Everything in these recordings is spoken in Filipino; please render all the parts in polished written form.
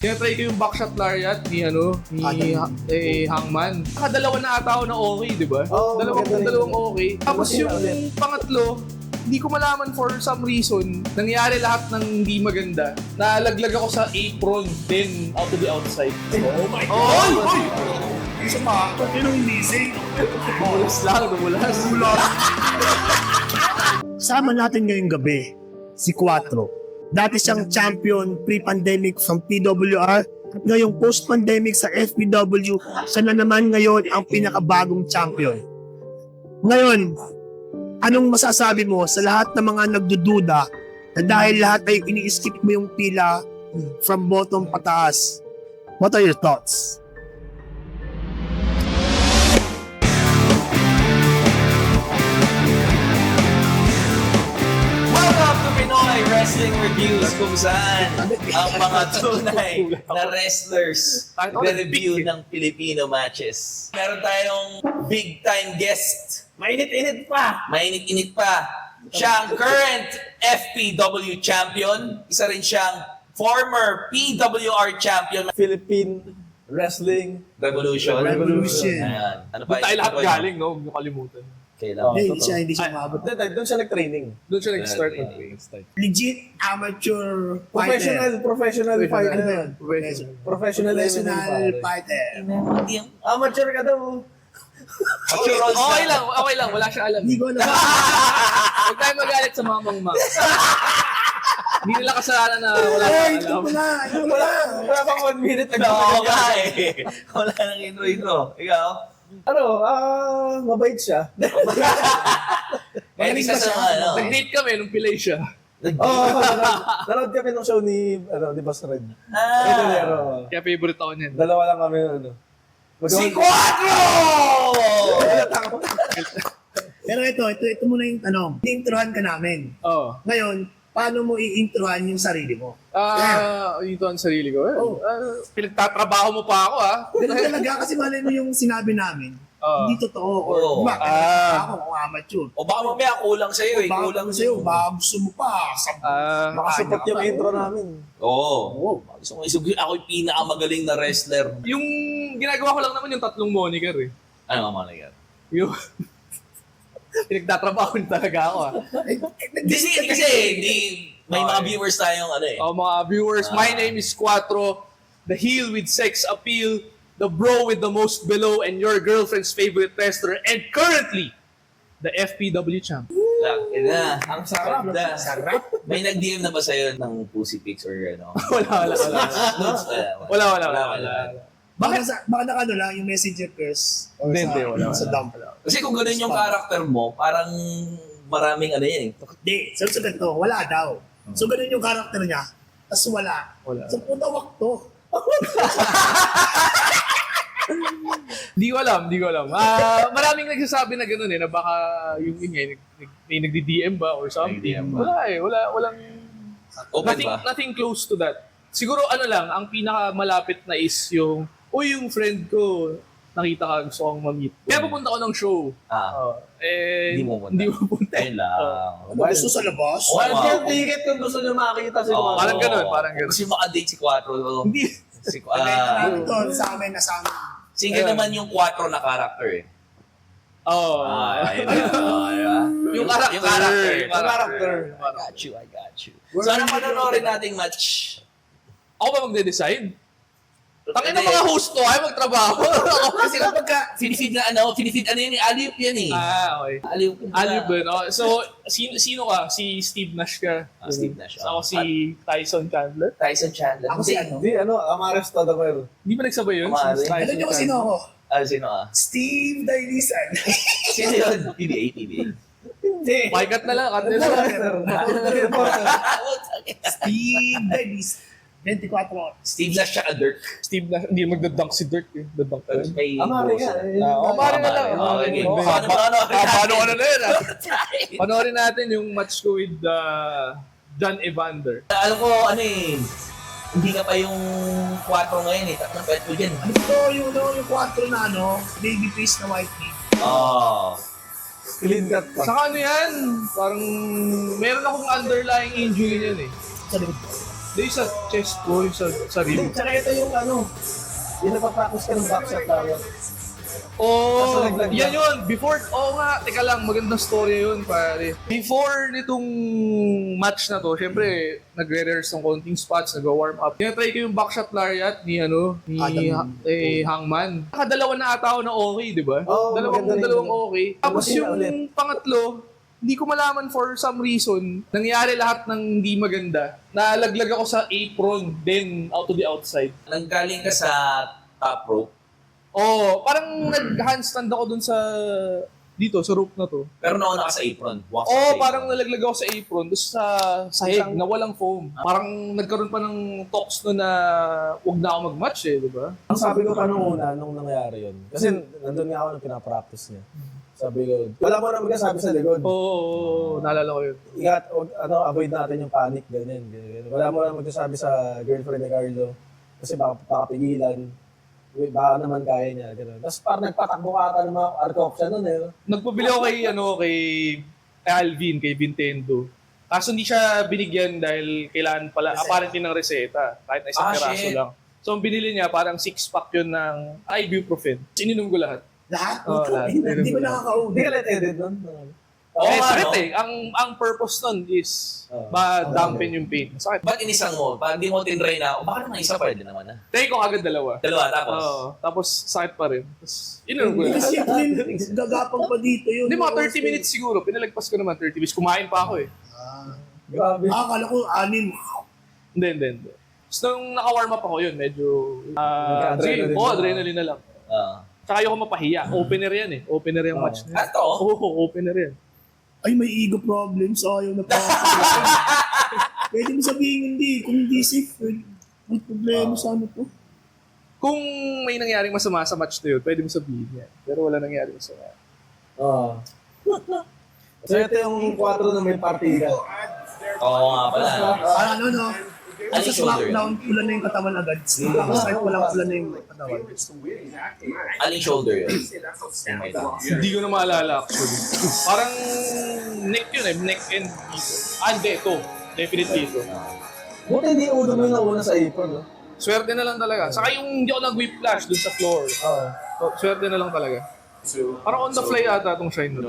Tinatry ko yung backshot lariat ni Hangman. Dalawa na ata ako na okay, di ba? Dalawang okay. Tapos yung pangatlo, hindi ko malaman for some reason, nangyari lahat ng hindi maganda. Nalaglag ako sa apron, then out to the outside. Oh my God! Oy! Isa pa, tinong hindi safe. Dumulas. Sama natin ngayong gabi, si Quattro. Dati siyang champion pre-pandemic from PWR at ngayong post-pandemic sa FPW, siya na naman ngayon ang pinakabagong champion. Ngayon, anong masasabi mo sa lahat ng mga nagdududa na dahil lahat ay ini-skip mo yung pila from bottom pataas? What are your thoughts? Welcome to Pinoy Wrestling Reviews, kung saan ang mga tunay na wrestlers nagre-review ng Filipino matches. Meron tayong big time guest. Mainit-init pa. Siya ang current FPW champion. Isa rin siyang former PWR champion. Philippine Wrestling Revolution. Ayan. Ano pa? Tayo lahat galing, no? Huwag niyo kalimutan. Kailan? Hindi siya umabot. Doon siya nag-training. Doon siya nag-start. Legit amateur fighter. Professional Ano fighter. yun? Professional fighter. Amateur ka daw. Okay lang. Wala siya alam. Hindi ko alam. Huwag tayo magalit sa mamang mang. Hindi nila kasalanan na wala Ay, siya ito alam. mo na. Wala pang 1 minute Oo nga eh. Wala nang intro. Ikaw? Mabait siya. Eh, isa sa mga, ano. Nag-date kami nung pilay siya. Nanood kami ng show ni Boss Red. Ah! Kaya favorite ako niyan. Dalawa lang kami, Si Quattro! Pero ito muna yung tanong. I-introhan ka namin. Oo. Ngayon, paano mo i-introhan yung sarili mo? Ito ang sarili ko. Oh. Pinagtatrabaho mo pa ako, ha? Ganun talaga kasi malay mo yung sinabi namin. Oo. Hindi totoo. Or Oo. diba, ako kung amateur. O baka mamaya kulang sa'yo eh. Baka Kulang sa'yo, baka gusto mo pa. Makasupport yung intro namin. Oo. Gusto ko isugin, ako yung pinakamagaling na wrestler. Yung ginagawa ko lang naman yung tatlong moniker, eh. Ano nga mga Yung pinagtatrabaho talaga ako, ha? Kasi may mga viewers tayong ano eh. Mga viewers, my name is Quattro, the heel with sex appeal, the bro with the most below, and your girlfriend's favorite wrestler, and currently, the FPW champ. Ina. Ang sarap. Sarap. May nag-DM na ba sa'yo ng pussy pics or ano? Wala. Baka nakano lang yung messenger curse. Or Hindi, wala. Sa dump. Kasi kung ganun yung character mo, parang maraming ano yan eh. Hindi, so ganito, wala daw. So ganun yung karakter niya, tapos wala. So puta wakto. Di ko alam. Maraming nagsasabi na gano'n eh, na baka yung may nagdi-DM ba or something. Nagdi-DM ba? Wala eh, walang Open ba? nothing close to that. Siguro ano lang, ang pinakamalapit na is yung friend ko, nakita ka, gusto kong ma-meet. Kaya pupunta ko ng show. Hindi mo punta. Hindi mo punta. Ayun lang. Ano gusto sa labas? Wild ticket kung gusto nyo makakita si Quattro. Parang ganun. Kasi makadate si Quattro. Hindi. Ito, sa amin, nasa amin. Single naman yung Quattro na character eh. Yung character. I got you. So ano panonorin nating match? Ako ba magde-decide? Tangin na mga host to, ay magtrabaho. Kasi kapag finifeed yun eh, Aliyup yan eh. Okay. Aliyup. Alib ba, no? So, sino ka? Si Steve Nash ka? Steve Nash. Ako si Tyson Chandler? Tyson Chandler. Ako si ano? Hindi, Amares Tadaguero. Hindi ba nagsabay yun? Amari. Si Tyson Alam niyo kung sino Chandler. ako? Sino ka? Steve Dailisan. Sino yun? TBA. Hindi. Pakikat na lang. Kat na Steve Dailisan. 24 oras. Steve Nash siya Dirk. Steve Nash, hindi magdadunk si Dirk eh. Dadunk ka rin. Amari nga. Amari na lang. Okay. Paano ka na yan? Panoorin natin yung match ko with John Evander. Alam ko, ano eh, hindi ka pa yung 4 ngayon eh. Tatlong pwede ko dyan. Ito yung 4 na baby face na white meat. Clean cut pa. Saka ano yan? Parang meron akong underlying injury yan eh. Sa likod. Hindi, sa chest ko, yung sa Hindi, rib. tsaka ito yung yung nagpa-practice ka ng backshot tayo. Oh, Tapos nalaglag yan na. yun. Before, nga, teka lang, magandang story yun, pare. Before nitong match na to, syempre, nagre-rehearse ng konting spots, nag-warm up. Tinatry ko yung backshot lariat ni Hangman. Nakadalawa na ata ako na okay, di ba? Oo, maganda rin dalawang yun. okay. Tapos Tapos yung ulit. pangatlo, hindi ko malaman for some reason, nangyari lahat ng hindi maganda. Nalaglag ako sa apron, then out to the outside. Nanggaling ka sa top rope, Oh, parang nag-handstand ako dun sa dito sa rope na to. pero nauna ka sa apron. Walk sa Oh, apron. parang nalaglag ako sa apron doon sa sahig na walang foam. Parang nagkaroon pa ng talks no na wag na ako mag-match eh, di ba? Ang sabi ko pa nung una, nung nangyari yun. Kasi nandun nga ako nung pinapractice niya. Sabi ko, wala mo na magkasabi sa likod. Oo, naalala ko yun. Avoid natin yung panic, ganyan. Wala mo na magkasabi sa girlfriend ni Carlo. Kasi baka pigilan. Baka naman kaya niya, gano'n. Tapos parang nagpatakbo ka ata ng mga arcopsia nun eh. Nagpabili ako kay Alvin, kay Vintendo. Kaso hindi siya binigyan dahil kailangan pala, apparently ng reseta. Kahit na isang piraso shit. lang. So, ang binili niya, parang 6-pack yun ng ibuprofen. Ininom ko lahat. Lahat? Oo, lahat. Hindi ko nakaka-uwi. Hindi ka let-edit nun. Oo nga, Sakit no? eh. Ang purpose nun is ma-dampen yung pain. Sakit. Ba't inisang mo? Pag di mo tinry na, baka naman isa pwede naman na. Take ko agad dalawa. Dalawa, tapos. Oo. Tapos sakit pa rin. Tapos ininom ko Kasi lang. gagapang pa dito yun. Hindi, mga 30 minutes siguro. Pinalagpas ko naman 30 minutes. Kumain pa ako eh. Grabe. Akala ko 6. Hindi. Tapos nung naka-warm up ako yun, medyo... Nagka-adrenaline na. adrenaline na lang. Tsaka ayoko mapahiya. Opener yan eh. Opener yung match na yan. At to, Oo, opener yan. Ay, may ego problems. Ayaw na pa. Pwede mo sabihin hindi. Kung hindi safe, may problema sa ano to. Kung may nangyaring masama sa match na yun, pwede mo sabihin yan. Pero wala nangyaring masama. Oo. So ito yung 4 na may partida. oo nga pala. Ano, no? Ano Sa yung shoulder? SmackDown, pula na yung katawan agad. Tapos kahit walang pula na yung katawan. Aling shoulder yun? Yung may tao. Hindi ko na maalala actually. Parang neck yun eh. Neck and dito. Hindi, ito. Definitely ito. Buti hindi ulo mo yung nauna sa apron, no? Swerte na lang talaga. Saka yung hindi ako nag-whiplash dun sa floor. Oo. Swerte na lang talaga. Parang on the fly ata itong shine na.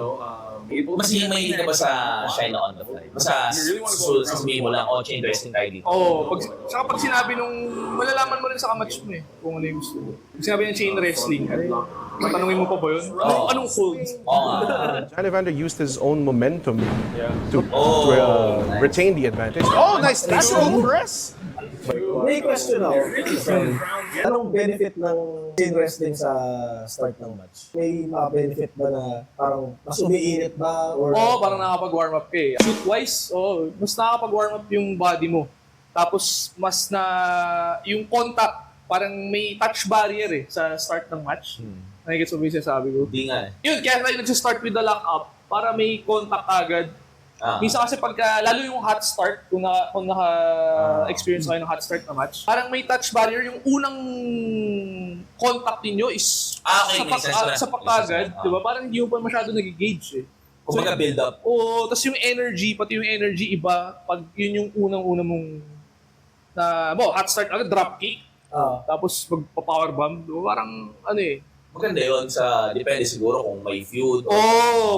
Mas mahilig ka ba sa Shine on the Fly? Basta sasabihin mo lang, chain wrestling tayo dito. Oo. Saka pag sinabi nung, malalaman mo rin sa kamatch mo eh. Kung ano yung gusto mo. Pag sinabi ng chain wrestling, matanungin mo pa ba yun? Anong hold? Oo nga. John Evander used his own momentum to nice. retain the advantage. Oh, nice lateral press! May question ako. Anong benefit ng chain wrestling sa start ng match? May mga benefit ba na parang mas umiinit ba? Or Oo, parang nakakapag-warm up ka eh. Shoot-wise, mas nakakapag-warm up yung body mo. Tapos, mas na, yung contact, parang may touch barrier eh, sa start ng match. Nakikita mo yung sinasabi ko. Hindi nga eh. Yun, kaya tayo nag-start with the lock-up para may contact agad. Minsan kasi pagka, lalo yung hot start, kung naka-experience kayo ng hot start na match, parang may touch barrier, yung unang contact ninyo is Okay, may sense na. sa pagkagad, di ba? Parang hindi mo pa masyado nag-gauge eh. Kumbaga build up. Oo, tapos yung energy, pati yung energy iba, pag yun yung unang-una mong hot start agad, drop kick, tapos magpa-power bomb, di ba? Parang ano eh. Maganda yun sa, depende siguro kung may feud.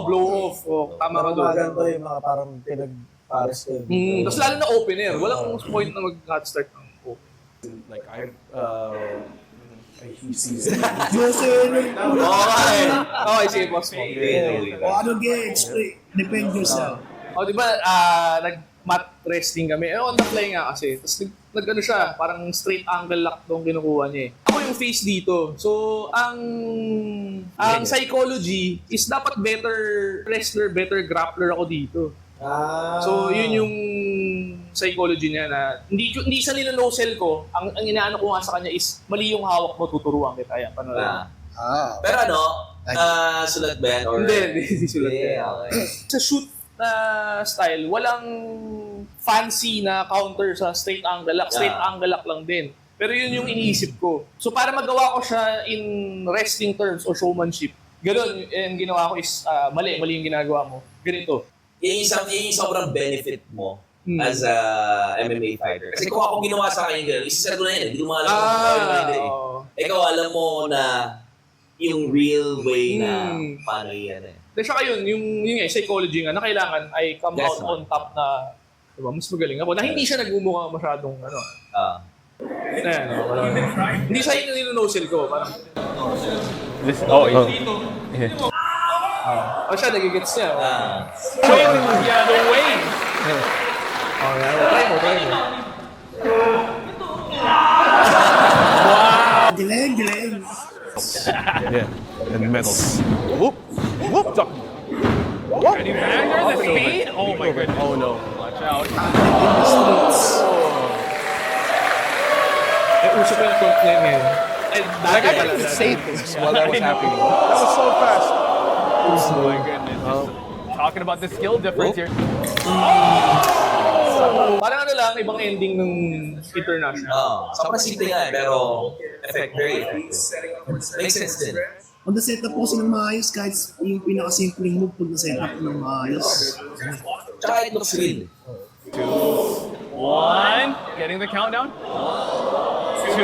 Blow off. Tama ka doon. mga ganito yung mga parang pinag-pares ko. Tapos lalo na opener. Walang point na mag-hot start ng opener. Like, he sees Okay, sige, boss mo. O ano, explain. Depend yourself. O, di ba, nag-mat wrestling kami. On the fly nga kasi. Tapos nag-ano siya, parang straight angle lock tong kinukuha niya eh. Ako yung face dito. So, ang psychology is dapat better wrestler, better grappler ako dito. So, yun yung psychology niya na hindi siya nila-no-sell ko. Ang inaano ko nga sa kanya is mali yung hawak mo, tuturuan kita. Ayan, paano lang. Pero ano, sulat ba yan? Or... Hindi sulat. Yeah, okay. Sa shoot na style, walang fancy na counter sa straight angle lock. Straight angle lock lang din. Pero yun yung iniisip ko. So para magawa ko siya in wrestling terms o showmanship, ganun, yung ginawa ko is mali yung ginagawa mo. Ganito. Yung sobrang benefit mo as a MMA fighter. Kasi kung ako ginawa sa akin yung gano'n, isisarad ko na yan. Hindi ko maalam kung totoo yun o hindi. Ikaw alam mo na yung real way na paano yan eh. Dahil siya yun, yung psychology nga, na kailangan ay come Yes, out on top na, diba, mas magaling ako. Na hindi siya nagmumukha masyadong, ayan, hindi siya yung nilinosil ko, parang, siya, nagigits niya. The way. Try mo. Dileg. Yeah. And medals. Whoop. Whoop. Duck. Whoop. Ready Vander, the speed? Oh my goodness. Oh no. Watch out. Uso ko yung front na yun ngayon. Like I didn't say this while that was happening. That was so fast. Oh my goodness. Talking about the skill difference here. Parang lang, ibang ending ng international. Sobrang simple nga pero very effective. Makes sense din. Pag na-set up ko silang maayos, kahit yung pinaka-simpleng move, pag na-set up ng maayos. Tsaka it looks real. 1. Getting the countdown. 2. 1.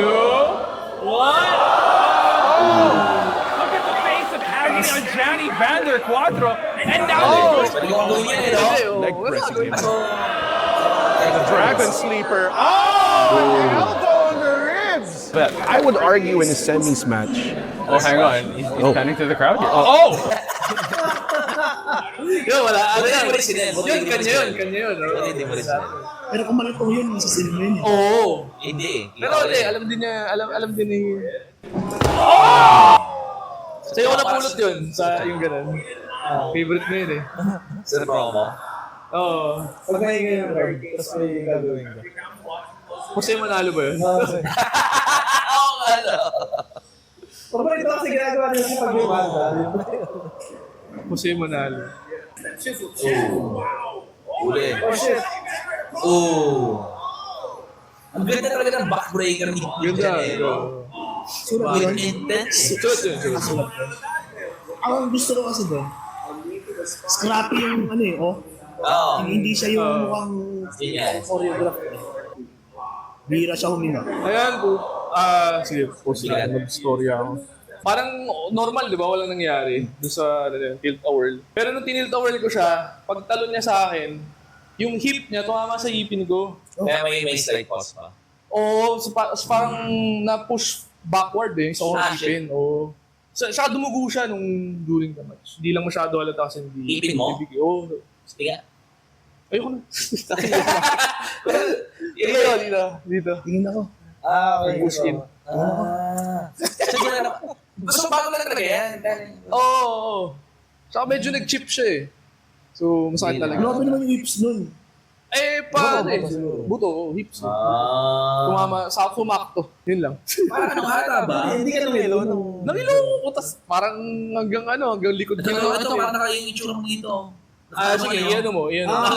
Look at the face of agony on Johnny Vander Quattro. And now Pwede ko gawin yan eh, no? Leg pressing him. So, Dragon sleeper. Oh, an elbow on the ribs. But I would argue in a semis match. Oh, hang on. He's panning to the crowd here. Oh! Yun, wala. Buti mo rin sila. Yun, kanya yun. Buti mo rin sila. Pero kung malito yun, masasinin mo yun eh. Oo. Hindi eh. Pero hindi, alam din niya, alam din niya. Sa'yo ko napulot yun, sa yung ganun. Favorite mo yun eh. Sa promo. Oo. Pag nahinga yung card, tapos may gagawin ka. Jose Manalo ba yun? Oo, ano? Paborito kasi ginagawa nila sa pag-ibanda. Jose Manalo. Uli. Oh shit! Ang ganda talaga ng backbreaker ni Ganda. With intense. Sulat. Ang gusto ko kasi doon, scrappy yung ano eh, Oo. Hindi siya yung mukhang Yun yan. choreograph. Bihira siya huminga. Ayan po. Sige, post na. Mag-story ako. Parang normal, di ba? Walang nangyari doon sa tilt-a-whirl. Pero nung tinil-a-whirl ko siya, pag talon niya sa akin, yung hip niya tumama sa ipin ko. Kaya may slight pause pa. Oo, parang na-push backward eh, sa Ah, ipin. Oo. Siya dumugo siya nung during the match. Hindi lang masyado halata kasi hindi. Ipin mo? Oo. Sige nga. Ayoko na. Dito. Tingin ako. Okay. Push in. Sige na naman. Gusto bago lang talaga yan. Oo. Saka medyo nag-chip siya eh. So, masakit talaga. Grabe naman yung hips nun. Eh, buto, hips. Tumama, sa sumakto. Yun lang. Parang anong hata ba? Hindi ka tumilo. Nangilo ko, tas parang hanggang likod ko. Ito, parang nakayang itsura mo dito. Sige, iyan mo. Akala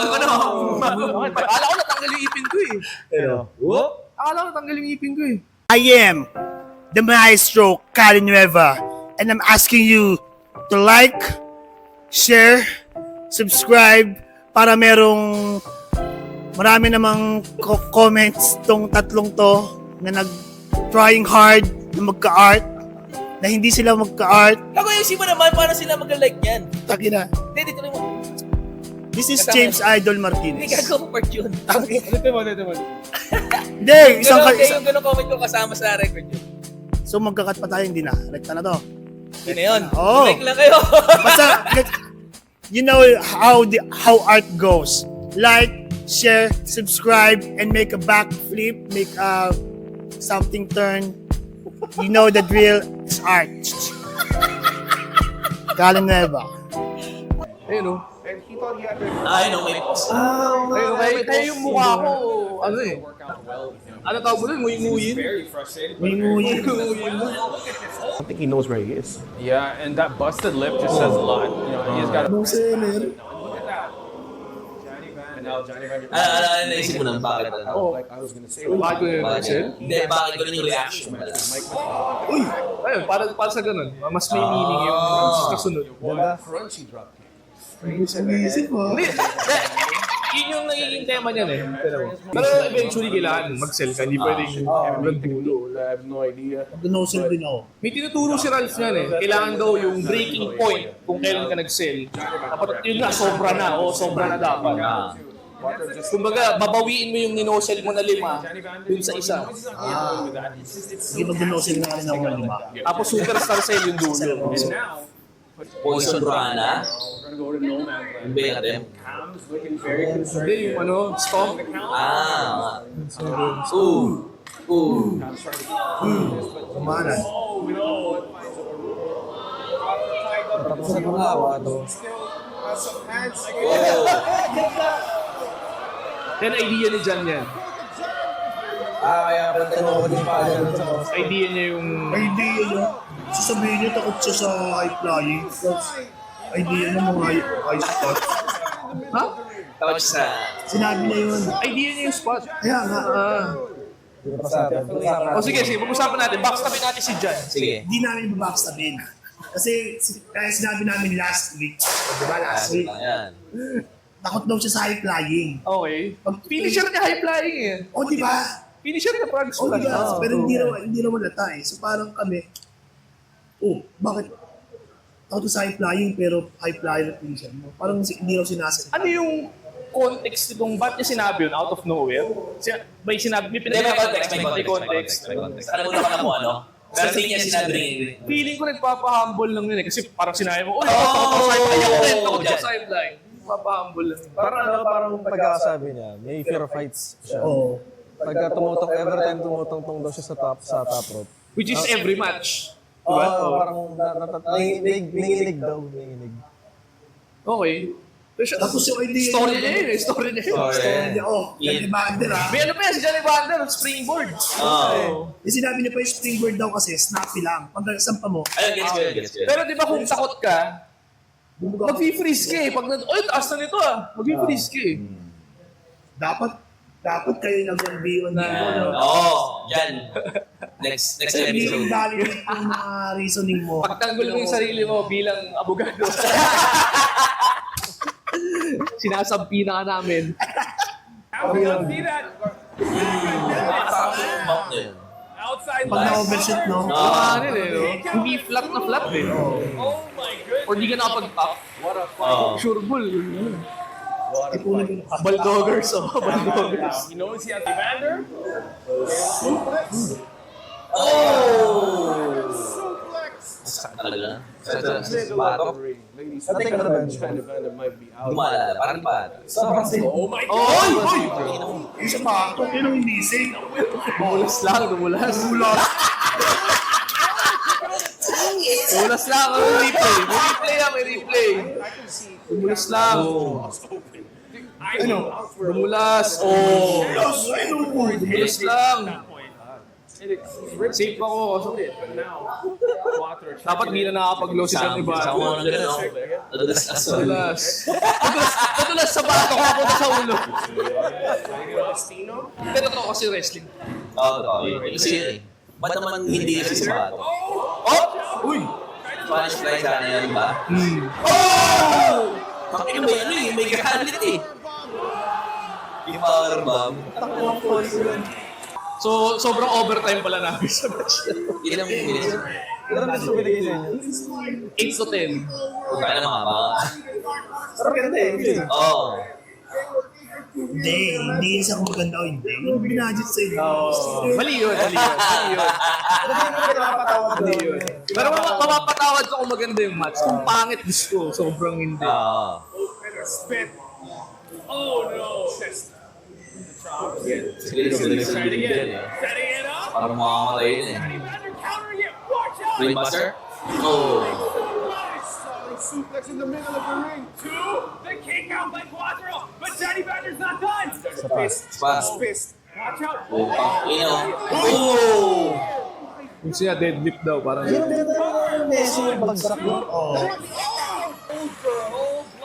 ko natanggal yung ipin ko eh. Akala ko natanggal yung ipin ko eh. I am the maestro, Kari Nueva, and I'm asking you to like, share, subscribe, para marami namang comments tong tatlong to na nag-trying hard na magka-art, na hindi sila magka-art. Ako yung mo naman, paano sila mag-like yan? Takina. Hindi, dito lang mo. This is James Idol Hindi, Martinez. gagawa part yun. Hindi, isang Yung ganun comment ko kasama sa record yun. So magkakat pa tayo, hindi na. Rekta na to. Yun na yun. Oo. Like lang kayo. Basta, you know how art goes. Like, share, subscribe, and make a backflip, make a something turn. You know the drill is art. Kali Nueva. Ayun o. And he thought he had to Ay, no, may pause. Kaya yung mukha ko, ano eh. Ano tawag mo doon? Nguyin-nguyin? I think he knows where he is. Yeah, and that busted lip just says a lot. You know, he's got a... Ano naisip mo nang bakit? Like I was gonna say, Bakit ko yung Marcel? Hindi, bakit ganun yung reaction mo? Ayun, para sa ganun. Mas may meaning yung kasunod. crunchy drop kick. Hindi. Yun yung nagiging tema niyan eh. Pero eventually kailangan mag-sell ka. Hindi pwedeng magdulo. I have no idea. Ganosin din ako. May tinuturo si Ralph niyan eh. Kailangan daw yung breaking point kung kailan ka nag-sell. Dapat yun na, sobra na. O, sobra na dapat. Kumbaga, babawiin mo yung ninosell mo na 5 dun sa isa. Sige, pag ganosin na rin ako ng 5. Tapos superstar sale yung dulo. Poison Rana. Yung Benatem. Hindi, yung ano, stomp. Ah. Ooh. Kumanan. Tapos na nga ako ito. Yan idea ni Jan yan. Kaya pala tinawag yung pala dun sa boss. Idea niya yung... Idea yun. Sasabihin niyo, takot siya sa high flying. Idea ng mga high spot. Ha? Tapos sa... Sinabi niya yun. Idea niya yung spot. Kaya nga, Dito pa sa atin. O sige, pag-usapan natin. Backstopin natin si Jan. Sige. di namin babackstabin. Kasi kaya sinabi namin last week. Di ba last week? Ayan. Takot daw siya sa high flying. Okay. Finisher niya high flying eh. O di ba? Finisher niya Prague O di Splash. ba? Pero hindi naman lata eh. So parang kami, bakit? Takot sa high flying pero high flyer na finisher mo. Parang hindi raw sinasabi. Ano yung context nitong ba't niya sinabi yun out of nowhere? May sinabi, may May context. May context. Ano mo naman mo, ano? Pero hindi niya sinabi. Feeling ko nagpapahumble lang yun eh. Kasi parang sinabi mo, Oh! ako dyan sa sideline. Nagpapahumble lang. Parang pagkakasabi niya, may fear fights siya. Oo. Pagka every time tumutong daw siya sa top rope. Which is every match. Oo, Diba? parang nanginginig daw, nanginginig. Okay. Pero siya, Tapos yung idea story niya yun eh. Story niya yun. Story niya, Johnny Bander ha. May ano pa yan si Johnny Bander, springboard. Yung sinabi niya pa yung springboard daw kasi, snappy lang. Pag sampa mo, Ayun, gets ko. Pero di ba kung takot ka, mag-freeze ka eh. Pag taas na nito ah. Mag-freeze ka eh. dapat kayo nag-1v1 dito. Oo, dyan. Next Hindi episode. validate yung mga reasoning mo. Pagtanggol mo yung sarili mo bilang abogado. Sinasampi na ka namin. How do you see that? Mount na yun. Outside Pag left. na-overshoot, no? Ano eh, no? Hindi flat na flat eh. Oh my goodness. Or di ka nakapag-top. Oo. Sure bull. Ipunan ko na Baldoggers, oh. Baldoggers. You know, see Evander? Talaga. Sa batok. Ladies, I think ano ba yun? Evander might be out. Dumalala. Parang pa. Sobrang Oh my God. Oy! Oy! Isa pa, ito yun ang inising. Dumulas lang, dumulas. Dumulas lang, may replay. May replay yan, may replay. Dumulas lang. Dumulas. Oh. Dumulas lang. Safe ako. Dapat hindi na nakakapag-low si Johnny Sa Bander. mga ng gano'n. Nadulas-as. Nadulas. Nadulas sa batok ako na sa ulo. Pero totoo kasi wrestling. Oo, totoo. Kasi, ba't naman hindi kasi sa batok? Oh! Uy! Spanish fly sana yan, ba? Oh! Bakit ba yan eh? May galit eh. Yung powerbomb. So, sobrang overtime pala namin sa match. Ilang minutes? Ilan na gusto binigay sa inyo? 8 to 10. Huwag ka na mga ba? Sarap ganda eh. Oo. Hindi isa kung maganda o hindi. Yung binadget sa inyo. Mali yun, mali yun. Mali yun. Mali yun. Pero mapapatawad ko kung maganda yung match. Kung pangit gusto, sobrang hindi. Oo. Oh no. Sila Setting it up. Parang makamatay yun eh. Evander countering it. Watch out. Brainbuster? Oo. Suplex in the middle of the ring. Two. The kick out by Quattro. But Johnny Vander's not done. Fast. Fist. Watch out. Ino. Oo! Yung siya deadlift daw, parang Yung ganda ng Messi yung bagsak mo.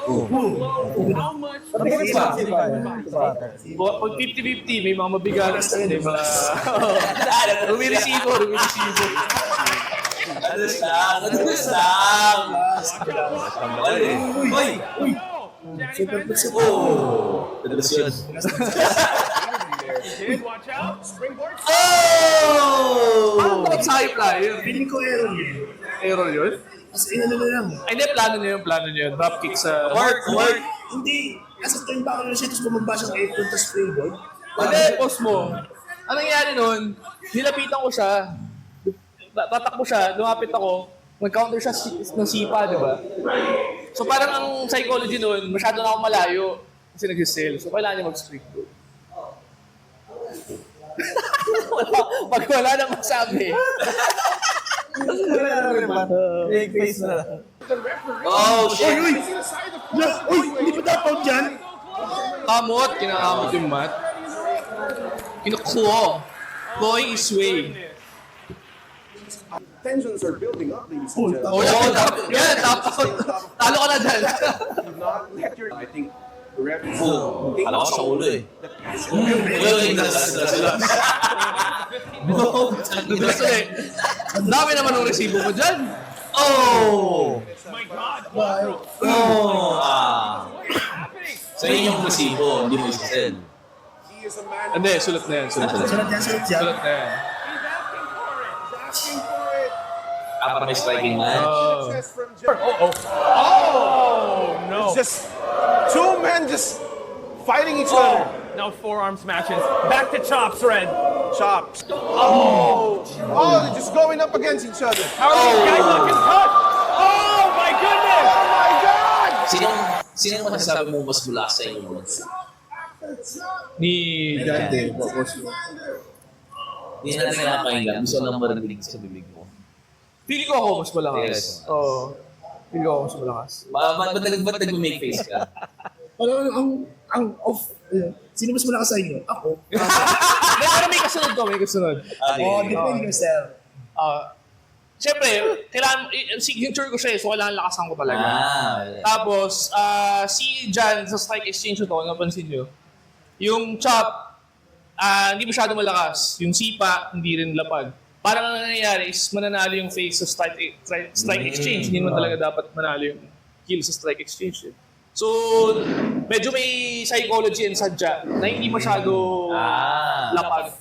How much? Pagkakit sa akin pa. pag 50-50, may mga mabigalas na yun eh. Mga... Rumiresibo. Alas lang. Uy! Super good si Tapos yun. Did watch out. Springboard. Parang takot sa high flyer. Feeling ko error yun. Error yun? As in, ano na lang. Ay, hindi, plano niya yun. Drop kick sa... Mark. Hindi. Nasa turn back na siya, tapos bumaba siyang apron, tapos springboard. Hindi, post mo. Anong nangyari nun? Nilapitan ko siya. Tatakbo siya, lumapit ako. Mag-counter siya ng sipa, di ba? So parang ang psychology nun, masyado na ako malayo. Kasi nag-sell. So kailangan niya mag-springboard. Pag wala nang masabi. Fake face na lang. Oh, shit. Uy, hindi pa dapat dyan. Kamot, kinakamot yung mat. Kinukuha. Boy is way. Tensions are building up, ladies and gentlemen. Oh, yan, tapos. Talo ka na dyan. Do not let your... I think the ref is... Alam ko sa ulo eh. Nadulas ulit. Ang dami naman ng resibo mo dyan. Oh! My God. Quattro. Oh! What's happening? Sa inyong resibo, hindi mo isasend. He is a man Hindi, sulat na yan. Sulat na yan. Sulat yan. Sulat na yan. He's asking for it. Para may striking match. Oh. says from Jeff. Oh no. Just two men just fighting each other. Now forearms matches. Back to chops, Red. Chops. Oh, they're just going up against each other. How are these guys not concussed? Oh my goodness! Oh my God! Sino masasabi mo mas mula sa inyo mo? Ni... Hindi natin napakinggan. Gusto lang marinig sa bibig mo. Pili ko ako mas malakas. Yes. Oo. Pili ko ako mas malakas. Ba't nag-make face ka? Ang off. Sino mas malakas sa inyo? Ako. Pero may kasunod to, may kasunod. Oh, depende yourself. Siyempre, kailangan, signature ko siya so kailangan lakasan ko talaga. Tapos, si Jan sa strike exchange to, napansin nyo, yung chop, hindi masyado malakas. Yung sipa, hindi rin lapag. Parang ang nangyayari is mananalo yung face sa strike exchange. Hindi naman talaga dapat manalo yung kill sa strike exchange. So, medyo may psychology and sadya na hindi masyado lapag.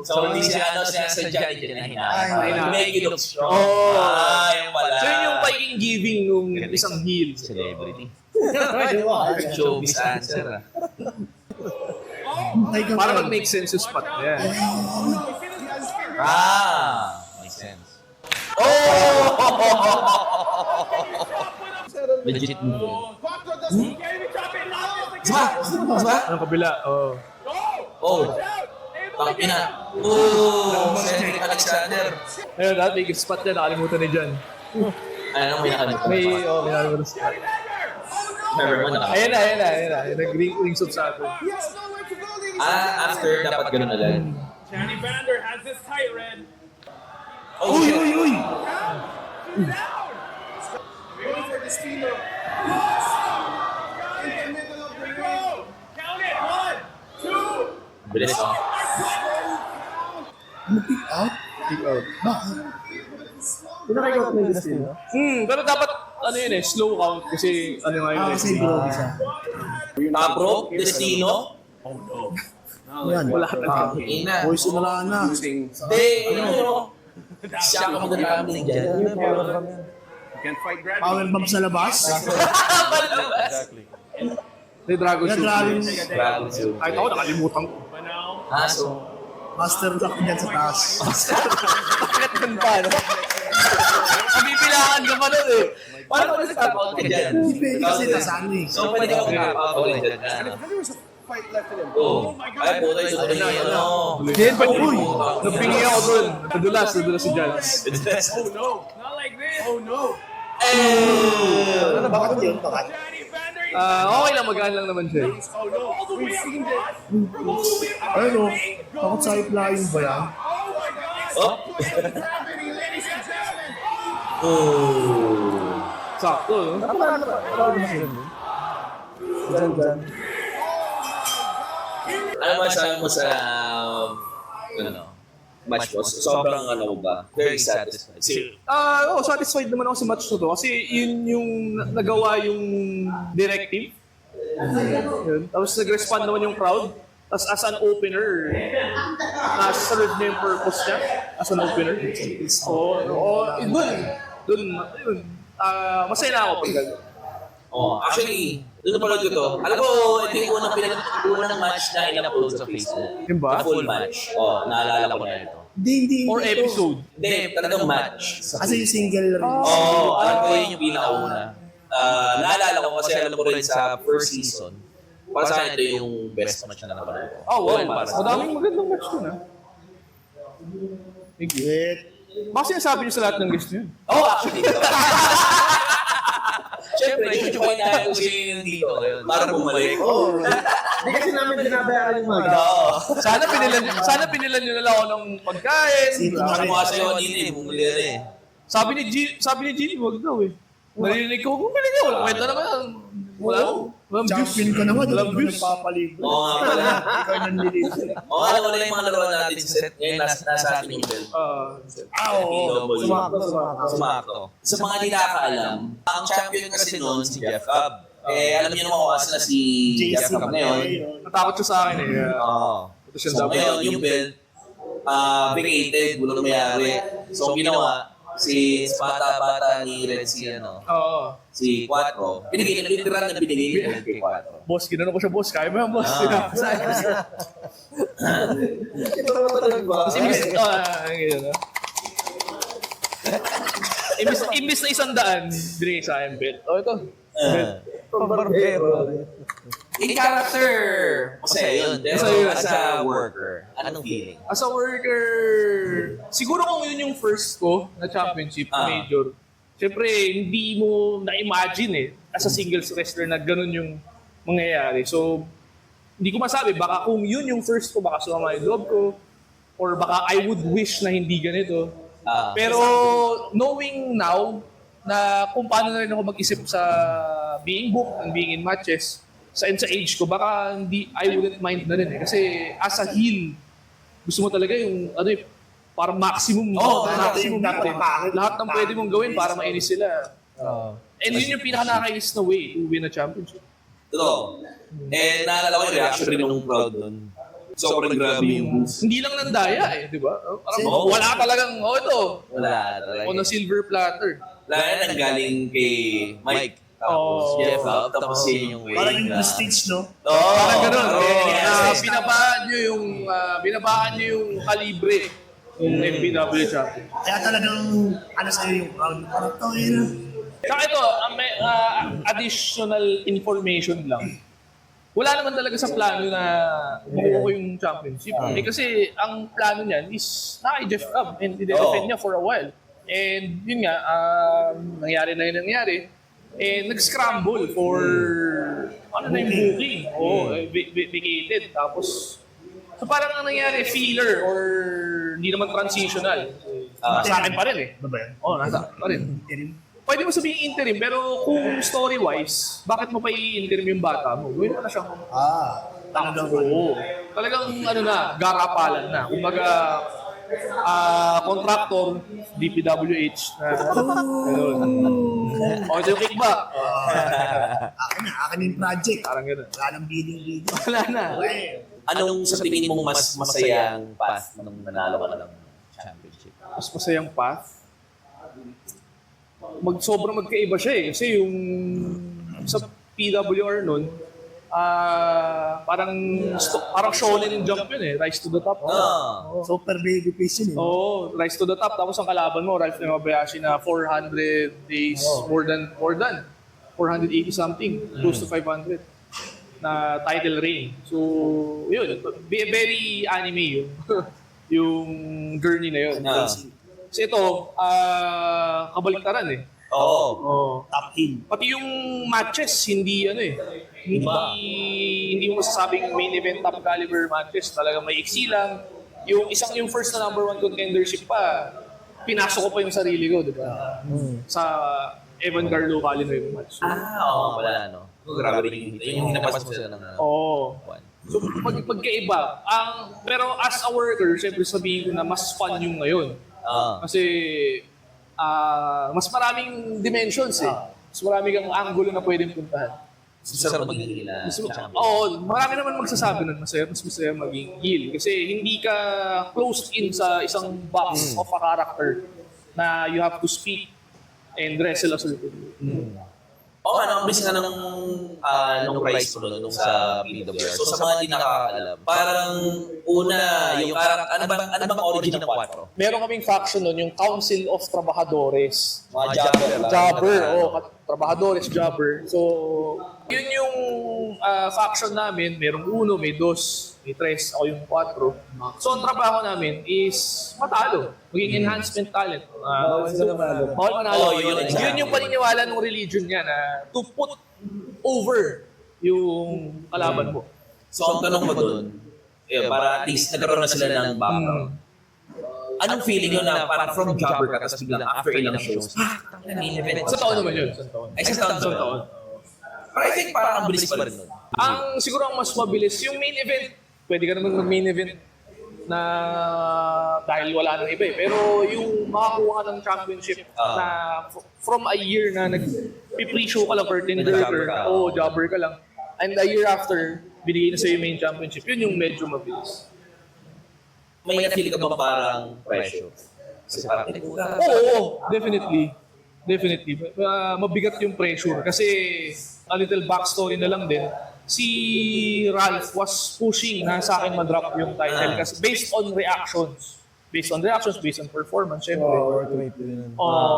So, hindi siya sinasadya, hindi niya hinahanap. Make it look strong. Oh. Yung pala. So, yun yung pagiging giving nung isang heel. Celebrity. Showbiz answer Para mag-make sense yung spot na yan. Makes sense. Legit move. Quattro doesn't... Can't even chop it now. Ang kabila, oh. Bakit na? Cedric Alexander. Ayun, lahat may spot na nakalimutan ni Jan. Ano may nakalimutan? May nakalimutan spot. Remember mo na. Ayun na. Nag-ring up sa atin. After dapat ganun na lang. Johnny Vander has this tight, Red. Oh, shit. He's down. Going for Destino. In the middle of the ring. Count it. 1, 2. Bilis oh. Pero dapat, ano yun slow count kasi ano nga yun Kasi broke isa. Top rope, Destino. Yan. Wala ka talaga. Ina. Boys, wala na. Using... Hindi, siya ka magandang dyan. Can't fight gravity. Power bomb sa labas. May Dragon Yan, Shoot. Dragon. Dragon Shoot. Kahit ako nakalimutan ko. But now, So, Master lock dyan sa taas. Bakit ganun pa, no? Nabibilangan ka pa nun eh. paano ka nag-tap out ka dyan? Hindi pwede kasi nasano eh. So, pwede ka mag-tap out ulit dyan. There was a fight left in him. Oh, ay, puto yung tuloy na yun. Hindi, ba't uy? Nagpingi ako dun. Nadulas si Jan. not like this. Oh no! Ano, bakit yun? Bakit? Johnny Vander. Okay lang, magaan lang naman siya. Oh no. All the way up front. From all the way up Ano? front. Takot sa flying ba yan? Oh my God. Oh. Happening, ladies and gentlemen. Oh. Sakto, no? Ano masasabi mo sa match mo? Sobrang ba? Very satisfied. Satisfied naman ako sa match na to kasi yun yung nagawa yung directive Yun. Tapos nag-respond naman yung crowd. Tapos as an opener, na-serve niya yung purpose niya as an opener. Dun, masaya na ako pag gano'n. Actually, doon napanood ko to. Alam ko, ito yung unang match na in-upload sa Facebook. Yung ba? The full match. Naalala ko na ito. Hindi. Or episode. Hindi, talagang match. Kasi yung single rin. Alam ko yun yung pinakauna. Naalala ko kasi alam ko rin sa first season. Para sa akin, ito yung best match na napanood ko. Wow. Para sa Madaming magandang match dun, ha? Thank you. Bakit sinasabi niyo sa lahat ng guest niyo? Actually. Siyempre, chuchukoy na ako siya dito ngayon. Para bumalik. Hindi kasi namin binabayaran yung mga Sana pinilan niyo na lang ako ng pagkain. Sa mga sayo dito bumuli na eh. Sabi ni Gini, wag daw eh. Narinig ko, bumili niya. Walang kwenta naman. Walang views. Champion ka naman. Walang views. Nagpapaligo. Oo nga pala. Ikaw nandito. Wala yung mga laro natin sa set. Ngayon, nasa atin yung belt. Sumakto. Sa mga hindi nakakaalam, ang champion kasi noon si Jeff Cobb. Alam niyo naman kung asa na si Jeff Cobb ngayon. Natakot siya sa akin eh. Ito siya So dapat. ngayon, yung belt, vacated, walang mayari. So ang ginawa, si bata-bata ni Red si Quattro, literal na binigay niya kay Quattro. Boss, ginano ko siya, boss. Kaya mo yan, boss. Kasi imbis na 100, binigay sa akin bet. Ito. In character, masaya yun. Pero as a worker, anong feeling? As a worker, siguro kung yun yung first ko na championship major, syempre hindi mo na-imagine as a singles wrestler na ganun yung mangyayari. So, hindi ko masabi, baka kung yun yung first ko, baka sumama yung loob ko, or baka I would wish na hindi ganito. Pero knowing now na kung paano na rin ako mag-isip sa being booked and being in matches, sa age ko, baka hindi, I wouldn't mind na rin eh. Kasi as a heel, gusto mo talaga yung, parang maximum. Maximum dapat lahat ng pwede mong gawin para mainis sila. And yun yung pinaka-nakakainis na way to win a championship. Totoo. Naalala ko yung reaction rin ng crowd doon. Sobrang grabe yung moves. Hindi lang nandaya di ba? Parang wala talagang, ito. Wala talaga. O na silver platter. Lalo na galing kay Mike. Tapos Jeff Cobb. Tapos yun yung way. Parang yung prestige, no? Parang ganun. Yes. Binabaan nyo yung kalibre ng MPW champion. Kaya talagang, sa'yo yung crowd. Parang Saka ito, may additional information lang. Wala naman talaga sa plano na makuha ko yung championship. Kasi ang plano niyan is kay Jeff Cobb and i-defend niya for a while. And yun nga, nangyari na yun nangyari. And nag-scramble for yung booking. Vacated. Tapos, so parang ang nangyari, filler or hindi naman transitional. Nasa akin pa rin eh. Ba ba yan? Nasa akin pa rin. Pwede mo sabihin interim, pero kung story-wise, bakit mo pa i-interim yung bata mo? Gawin mo na siyang talagang garapalan na. Kumbaga, contractor, DPWH. Ito yung kickback. Akin yung project. Parang gano'n. Wala nang bidding. Wala na. Anong sa tingin mong mas masayang path nung nanalo ka ng championship? Mas masayang path. Sobrang magkaiba siya eh. Kasi yung sa PWR nun, parang shonen yung jump yun eh. Rise to the top. Super baby face yun eh. Rise to the top. Tapos ang kalaban mo, Ralph Nemabayashi na 400 days, more than 480 something, close to 500 na title reign. So, yun. Very anime yung journey na yun. Kasi ito, kabaliktaran eh. Top heel. Pati yung matches, hindi hindi mo masasabing main event top caliber matches. Talaga may iksi lang. Yung first na number 1 contendership pa, pinasok ko pa yung sarili ko, di ba? Sa Evan Carlo Calino yung match. Wala no. Grabe rin yung hinapas mo sila ng So, pagkaiba. Pero as a worker, syempre sabihin ko na mas fun yung ngayon. Kasi mas maraming dimensions eh. Mas maraming ang angulo na pwedeng puntahan. Sarap magiging Oo, marami naman magsasabi nun, mas masaya maging heel. Kasi hindi ka closed in sa isang box of a character na you have to speak and wrestle as a Oo nga, ang bilis nga nung price mo nung sa PWR. So sa mga hindi nakakaalam, parang una, yung parang, ano bang origin ng 4? Meron kaming faction nun, yung Council of Trabajadores. Mga Jobber, Trabajadores, Jobber. So, yun yung faction namin. Merong 1, may 2, may 3, ako yung 4. So, ang trabaho namin is matalo. Maging enhancement talent. Bawal manalo. Yun yung paniniwala ng religion niya na to put over yung kalaban mo. So ang tanong ko doon, para at least nagkaroon na sila ng background. Anong feeling nyo na parang from jobber ka, tapos biglang after ilang shows, main event. Sa taon naman yun. Ay, sa taon. But I think parang ang bilis pa rin nun. Siguro ang mas mabilis, yung main event, pwede ka naman mag-main event na dahil wala nang iba eh. Pero yung makakuha ka ng championship na from a year na nag-pre-show ka lang for Tinder o jobber ka lang, and a year after, binigay na sa'yo yung main championship, yun yung medyo mabilis. May na-feel ka ba parang pressure? Kasi parang, Oo, definitely. Mabigat yung pressure kasi a little backstory na lang din. Si Ralph was pushing na sa akin ma-drop yung title kasi based on reactions, based on performance, syempre.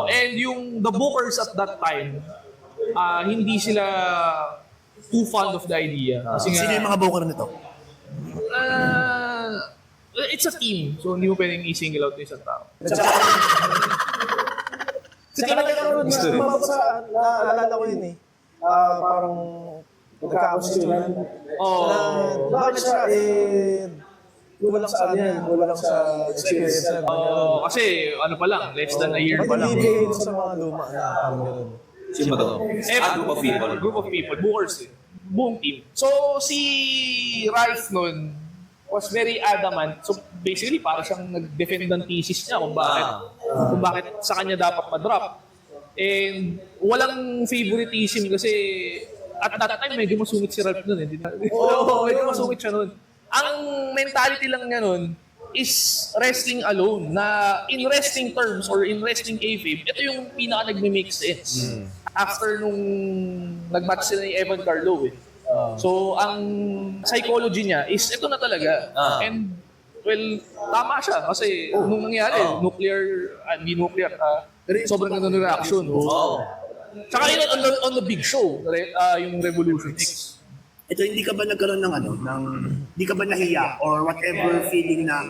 And yung the bookers at that time, hindi sila too fond of the idea. Kasi Sino yung mga booker nito? It's a team, so hindi mo pwedeng i-single out yung isang tao. Sige, naalala ko yun eh. Parang nagkakakustuhan. Bakit siya kulang sa ano yan, kulang sa experience yan. Kasi ano pa lang, less than a year pa lang. Hindi sa mga luma na parang gano'n. sino ba to? Group of people, bookers eh. Buong team. So si Ralph nun was very adamant. So basically para siyang nag-defend ng thesis niya kung bakit sa kanya dapat ma-drop. And walang favoritism kasi at that time medyo masungit si Ralph nun eh. Medyo masungit siya nun. Ang mentality lang niya nun is wrestling alone na in wrestling terms or in wrestling kayfabe, ito yung pinaka nagme-make sense. After nung nag-match sila ni Evan Carlo eh. So, ang psychology niya is ito na talaga. And, well, tama siya. Kasi nung nangyari, sobrang ganda ng reaction. Tsaka yun on the big show, yung Revolution X. Ito, hindi ka ba nagkaroon ng hindi ka ba nahiya or whatever feeling na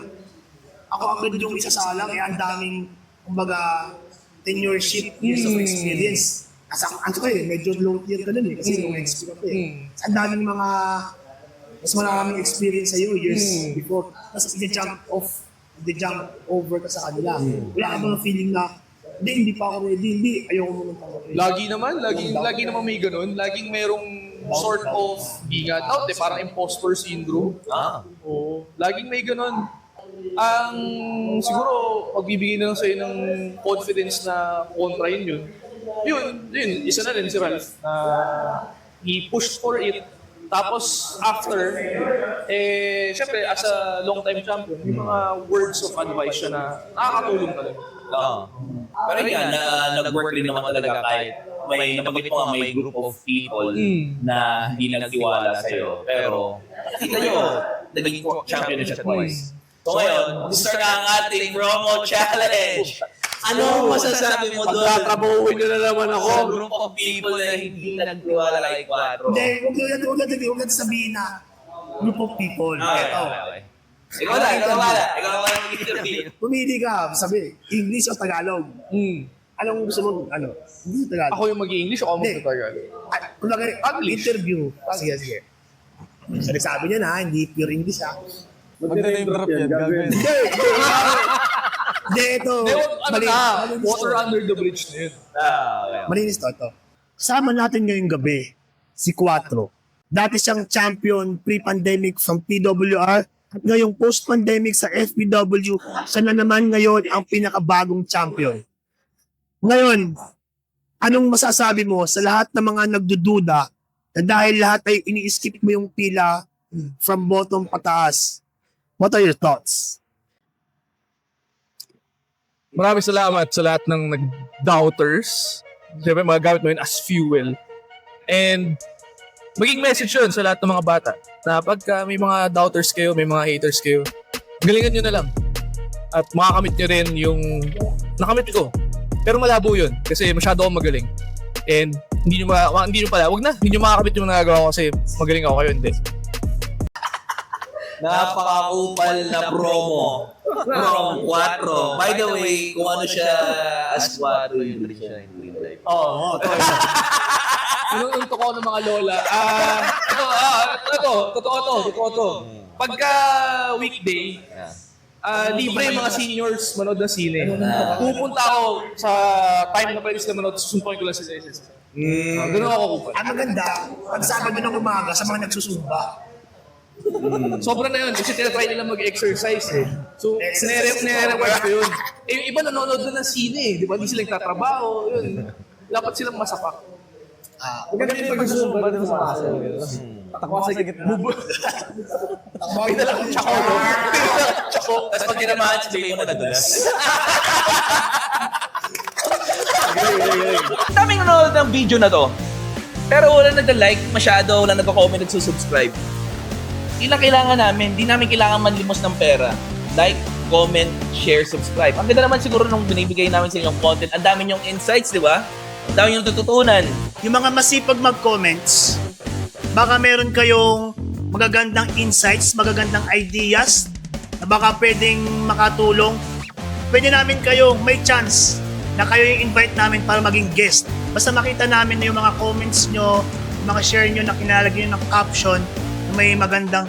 ako agad yung isasalang, ang daming, kumbaga, tenureship, years of experience. Kasi ano ko medyo low tier ka dun kasi nung experience ko ang daming mga, mas maraming experience sa'yo years before. Tapos i-jump over ka sa kanila. Wala ka bang feeling na, hindi pa ako ready, ayoko mo nang tanggapin. Lagi naman may ganun. Laging merong sort of ingat out parang imposter syndrome. Laging may ganun. Ang siguro pagbibigay na lang sa'yo ng confidence na kontrahin yun. Isa na rin si Ralph na he pushed for it. Tapos after, syempre as a long time champion, may mga words of advice siya na nakakatulong talaga. Pero yan, nag-work din naman talaga kahit nabanggit mo nga may group of people na hindi nagtiwala sa'yo. Pero kita nyo, naging champion na siya twice. So ngayon, start na ang ating promo challenge. Ano masasabi mo doon? Pagkatrabahuin nyo na naman ako. Sa group of people na hindi nagtiwala kay Quattro. Hindi, huwag natin sabihin na group of people. Okay. Ikaw na mag-interview. Pumili ka, sabi, English o Tagalog. Anong gusto mo? English o Tagalog? Ako yung mag-English o ako mag-Tagalog? Interview. Sige. Sabi niya na, hindi pure English ha. Maganda yung drop yan, gagawin. Hindi, ito. Water under the bridge na yun. Malinis to. Kasama natin ngayong gabi, si Quattro. Dati siyang champion pre-pandemic from PWR at ngayong post-pandemic sa FPW, siya na naman ngayon ang pinakabagong champion. Ngayon, anong masasabi mo sa lahat ng mga nagdududa na dahil lahat ay ini-skip mo yung pila from bottom pataas. What are your thoughts? Maraming salamat sa lahat ng nag-doubters. Siyempre, magagamit mo yun as fuel. And maging message yun sa lahat ng mga bata na pagka may mga doubters kayo, may mga haters kayo, galingan nyo na lang. At makakamit nyo rin yung nakamit ko. Pero malabo yun kasi masyado akong magaling. And hindi nyo makakamit yung nagagawa ko kasi magaling ako kayo, hindi. Napakakupal na promo from 4. By the way, kung ano siya as 4, yun rin siya in real life. Oo, Nung toko ng mga lola. Totoo to. Pagka weekday, libre yung mga seniors manood ng sine. Pupunta ako sa time na pwede sila manood, susuntukin ko lang sila. Ganun ako kupal. Ang maganda, pag Sabado ng umaga sa mga nagsusumba. Sobra na yun kasi tinatry nila mag-exercise eh. So, nire-reward ko yun. Eh, yung iba nanonood na ng sine eh. Di ba? Hindi sila nagtatrabaho. Yun. Dapat silang masapak. Maganda yung pag-zoom ba sa kasal? Takwa sa gitna. May dalang tsako. Tapos pag tinamaan, sabihin mo nadulas. Daming nanonood ng video na to. Pero wala nag-like masyado, wala nagko-comment at susubscribe. Ilang kailangan namin, di namin kailangan manlimos ng pera. Like, comment, share, subscribe. Ang ganda naman siguro nung binibigay namin sa inyong content. Ang dami nyong insights, di ba? Ang dami nyong tututunan. Yung mga masipag mag-comments, baka meron kayong magagandang insights, magagandang ideas na baka pwedeng makatulong. Pwede namin kayo, may chance na kayo yung invite namin para maging guest. Basta makita namin na yung mga comments nyo, mga share nyo na kinalagyan nyo ng caption na may magandang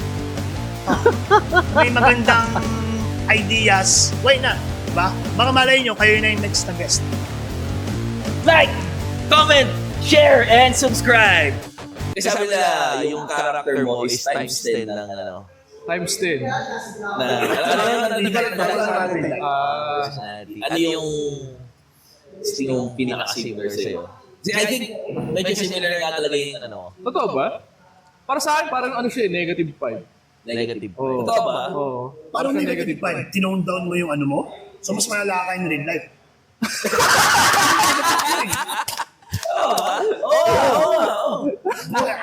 ideas. Why not? Diba? Baka malay nyo, kayo na yung next na guest. Like, comment, share, and subscribe. Kasi sabi nila, yung character mo is times 10 ng ano. Times 10. Ano yung pinaka-similar sa'yo? I think medyo similar nga talaga yung ano. Totoo ba? Para sa akin, parang ano siya eh, negative 5. Negative. Oo. Totoo ba? Oo. Parang negative 5. Tinone down mo yung ano mo? So mas malala ka in real life.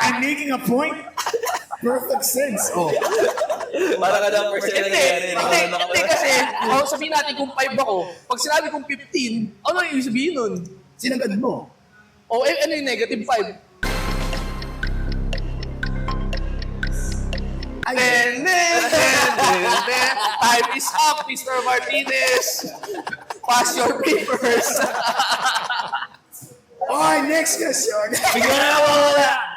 I'm making a point. Perfect sense. Oh. Para ka daw percent na nangyari. Hindi kasi, sabihin natin kung 5 ako, pag sinabi kong 15, ano yung sabihin nun? Sinagad mo. O ano yung negative 5? Time is up, Mr. Martinez. Pass your papers. Okay, next question. Bigyan na wala.